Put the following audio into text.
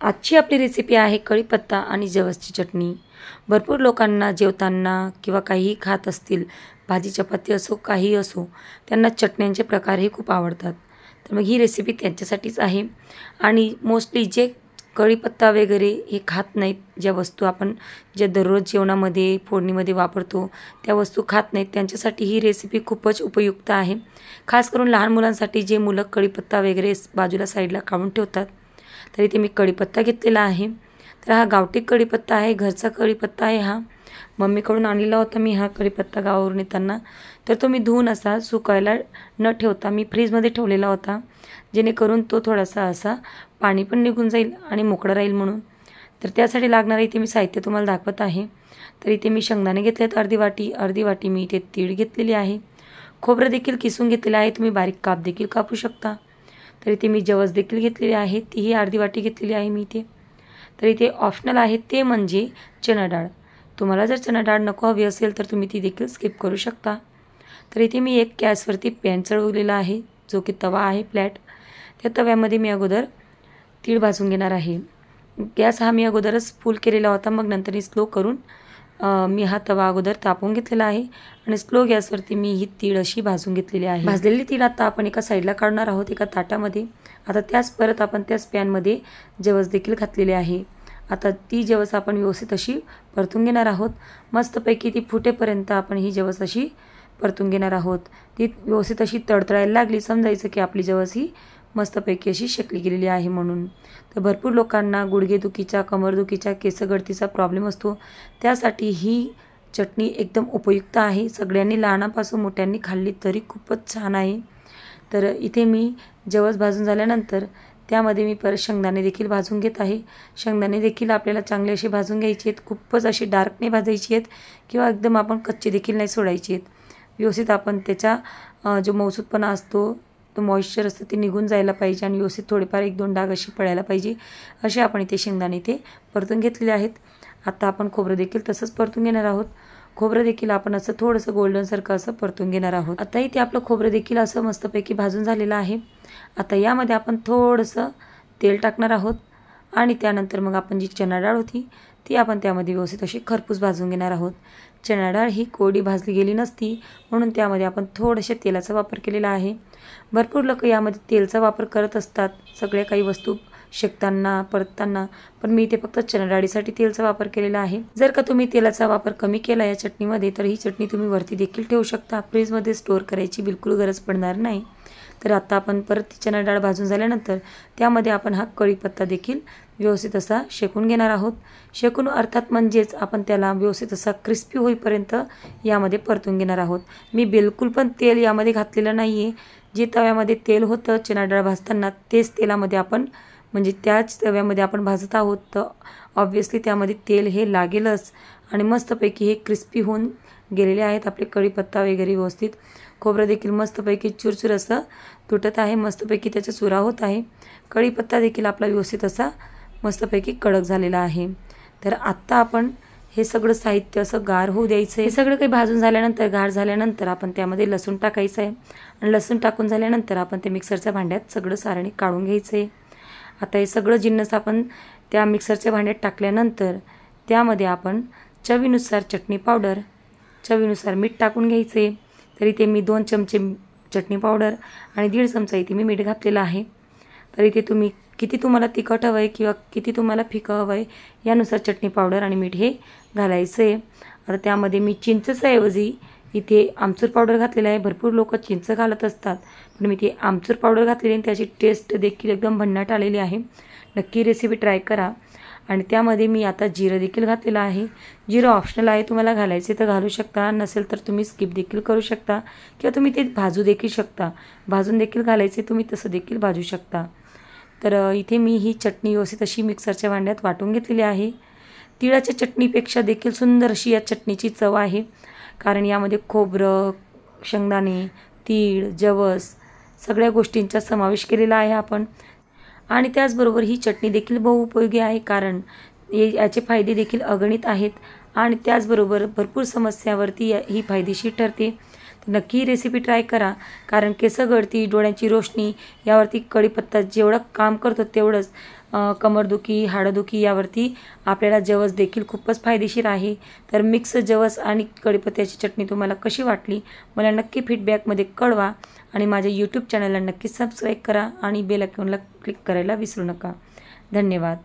आजची आपली रेसिपी आहे कढीपत्ता आणि जवसची चटणी। भरपूर लोकांना जेवताना किंवा काहीही खात असतील, भाजी चपाती असो काहीही असो, त्यांना चटण्यांचे प्रकार हे खूप आवडतात। तर मग ही रेसिपी त्यांच्यासाठीच आहे। आणि मोस्टली जे कढीपत्ता वगैरे हे खात नाहीत, ज्या वस्तू आपण ज्या दररोज जेवणामध्ये फोडणीमध्ये वापरतो त्या वस्तू खात नाहीत, त्यांच्यासाठी ही रेसिपी खूपच उपयुक्त आहे। खास करून लहान मुलांसाठी, जे मुलं कढीपत्ता वगैरे बाजूला साईडला काढून ठेवतात। तर इथे मी कढीपत्ता घेतलेला आहे। तर हा गावठी कढीपत्ता आहे, घरचा कढीपत्ता आहे हा। मम्मीकडून आणलेला होता मी हा कढीपत्ता गावावरून येताना। तर तो मी धुवून असा सुकायला न ठेवता मी फ्रीजमध्ये ठेवलेला होता, जेणेकरून तो थोडासा असा पाणी पण निघून जाईल आणि मोकळा राहील म्हणून। तर त्यासाठी लागणारं इथे मी साहित्य तुम्हाला दाखवत आहे। तर इथे मी शेंगदाणे घेतलेत अर्धी वाटी मी इथे तीळ घेतलेली आहे। खोबरं देखील किसून घेतलेलं आहे, तुम्ही बारीक काप देखील कापू शकता। तर इथे मी जवस देखील घेतलेली आहे, तीही अर्धी वाटी घेतलेली आहे मी इथे। तर इथे ऑप्शनल आहे ते म्हणजे चणा डाळ। तुम्हाला जर चणा डाळ नको हवी असेल तर तुम्ही ती देखील स्किप करू शकता। तर इथे मी एक गॅसवरती पॅन चढवलेला आहे, जो की तवा आहे फ्लॅट। त्या तव्यामध्ये मी अगोदर तीळ भाजून घेणार आहे। गॅस हा मी अगोदरच फुल केलेला होता, मग नंतर स्लो करून मी हा तवा अगोदर तापवून घेतलेला आहे आणि स्लो गॅसवरती मी ही तीळ अशी भाजून घेतलेली आहे। भाजलेली तीळ आता आपण एका साईडला काढणार आहोत, एका ताटामध्ये। आता परत आपण त्याच पॅनमध्ये जवस देखील घातलेले आहे। आता ती जवस आपण व्यवस्थित अशी परतून घेणार आहोत। मस्तपैकी ती फुटेपर्यंत आपण ही जवस अशी परतून घेणार आहोत। ती व्यवस्थित अशी तडतडायला लागली, समजायचं की आपली जवस ही मस्तपैकी अशी शेकली गेलेली आहे म्हणून। तर भरपूर लोकांना गुडघेदुखीचा, कमरदुखीचा, केसगळतीचा प्रॉब्लेम असतो, त्यासाठी ही चटणी एकदम उपयुक्त आहे। सगळ्यांनी लहानापासून मोठ्यांनी खाल्ली तरी खूपच छान आहे। तर इथे मी जवस भाजून झाल्यानंतर त्यामध्ये मी परत शेंगदाणे देखील भाजून घेत आहे। शेंगदाणे देखील आपल्याला चांगले असे भाजून घ्यायचे आहेत, खूपच अशी डार्क नाही भाजायची आहेत किंवा एकदम आपण कच्चे देखील नाही सोडायचे आहेत। व्यवस्थित आपण त्याचा जो मऊसूतपणा असतो, तो मॉइश्चर असतं ते निघून जायला पाहिजे आणि व्यवस्थित थोडेफार 1-2 डाग अशी पडायला पाहिजे, असे आपण इथे शेंगदाणे ते परतून घेतलेले आहेत। आता आपण खोबरं देखील तसंच परतून घेणार आहोत। खोबरं देखील आपण असं थोडंसं गोल्डनसारखं असं परतून घेणार आहोत। आता इथे आपलं खोबरं देखील असं मस्तपैकी भाजून झालेलं आहे। आता यामध्ये आपण थोडंसं तेल टाकणार आहोत आणि त्यानंतर मग आपण जी चणा डाळ होती ती आपण त्यामध्ये व्यवस्थित अशी खरपूस भाजून घेणार आहोत। चणा डाळ ही कोरडी भाजली गेली नसती, म्हणून त्यामध्ये आपण थोडेसे तेलाचा वापर केलेला आहे। भरपूर लोक यामध्ये तेलचा वापर करत असतात सगळ्या काही वस्तू शेकताना, परतताना, पण मी इथे फक्त चणा डाळीसाठी तेलचा वापर केलेला आहे। जर का तुम्ही तेलाचा वापर कमी केला या चटणीमध्ये, तर ही चटणी तुम्ही वरती देखील ठेवू शकता, फ्रीजमध्ये स्टोअर करायची बिलकुल गरज पडणार नाही। तर आता आपण परत चणा डाळ भाजून झाल्यानंतर त्यामध्ये आपण हा कढीपत्ता देखील व्यवस्थित असा शेकून घेणार आहोत। शेकून अर्थात म्हणजेच आपण त्याला व्यवस्थित असा क्रिस्पी होईपर्यंत यामध्ये परतून घेणार आहोत। मी बिलकुल पण तेल यामध्ये घातलेलं नाही आहे। जे तव्यामध्ये तेल होतं चणा डाळ भाजताना, तेच तेलामध्ये आपण म्हणजे त्याच तव्यामध्ये आपण भाजत आहोत, तर ऑब्व्हियसली त्यामध्ये तेल हे लागेलच आणि मस्तपैकी हे क्रिस्पी होऊन गेलेले आहेत आपले कढीपत्ता वगैरे व्यवस्थित। खोबरं देखील मस्तपैकी चुरचुर असं तुटत आहे, मस्तपैकी त्याचा चुरा होत आहे। कढीपत्ता देखील आपला व्यवस्थित असा मस्तपैकी कडक झालेला आहे। तर आत्ता आपण हे सगळं साहित्य असं गार होऊ द्यायचं आहे। हे सगळं काही भाजून झाल्यानंतर, गार झाल्यानंतर आपण त्यामध्ये लसूण टाकायचं आहे आणि लसूण टाकून झाल्यानंतर आपण ते मिक्सरच्या भांड्यात सगळं सारणी काढून घ्यायचं आहे। आता हे सगळं जिन्नस आपण त्या मिक्सरच्या भांड्यात टाकल्यानंतर त्यामध्ये आपण चवीनुसार चटणी पावडर, चवीनुसार मीठ टाकून घ्यायचे। तर इथे मी 2 चमचे चटणी पावडर आणि 1.5 चमचा इथे मी मीठ घातलेलं आहे। तर इथे तुम्ही किती तुम्हाला तिखट हवं आहे किंवा किती तुम्हाला फिकं हवं आहे यानुसार चटणी पावडर आणि मीठ हे घालायचं आहे। आता त्यामध्ये मी चिंचेच्या ऐवजी इथे आमचूर पावडर घातलेलं आहे। भरपूर लोक चिंच घालत असतात, पण मी इथे आमचूर पावडर घातलेली आणि त्याची टेस्ट देखील एकदम भन्नाट आलेली आहे। नक्की रेसिपी ट्राय करा। आणि त्यामध्ये मी आता जिरं देखील घातलेलं आहे। जिरं ऑप्शनल आहे, तुम्हाला घालायचे तर घालू शकता, नसेल तर तुम्ही स्किप देखील करू शकता किंवा तुम्ही ते भाजू देखील शकता। भाजून देखील घालायचे, तुम्ही तसं देखील भाजू शकता। तर इथे मी ही चटणी व्यवस्थित अशी मिक्सरच्या भांड्यात वाटून घेतलेली आहे। तिळाच्या चटणीपेक्षा देखील सुंदर अशी या चटणीची चव आहे, कारण यामध्ये खोबरं, शेंगदाणे, तीळ, जवस सगळ्या गोष्टींचा समावेश केलेला आहे आपण। आणि त्याचबरोबर ही चटणी देखील बहुउपयोगी आहे, कारण याचे फायदे देखील अगणित आहेत आणि त्याचबरोबर भरपूर समस्यावरती ही फायदेशीर ठरते। तर नक्की ही रेसिपी ट्राय करा, कारण केस गळती, डोळ्यांची रोशनी यावरती कढीपत्ता जेवढं काम करतो तेवढंच कंबरदुखी, हाडंदुखी यावरती आपल्याला जवस देखील खूपच फायदेशीर आहे. तर मिक्स जवस आणि कढीपत्त्याची चटणी तुम्हाला कशी वाटली मला नक्की फीडबॅकमध्ये कळवा आणि माझ्या यूट्यूब चॅनलला नक्की सबस्क्राईब करा आणि बेल आयकॉनला क्लिक करायला विसरू नका. धन्यवाद.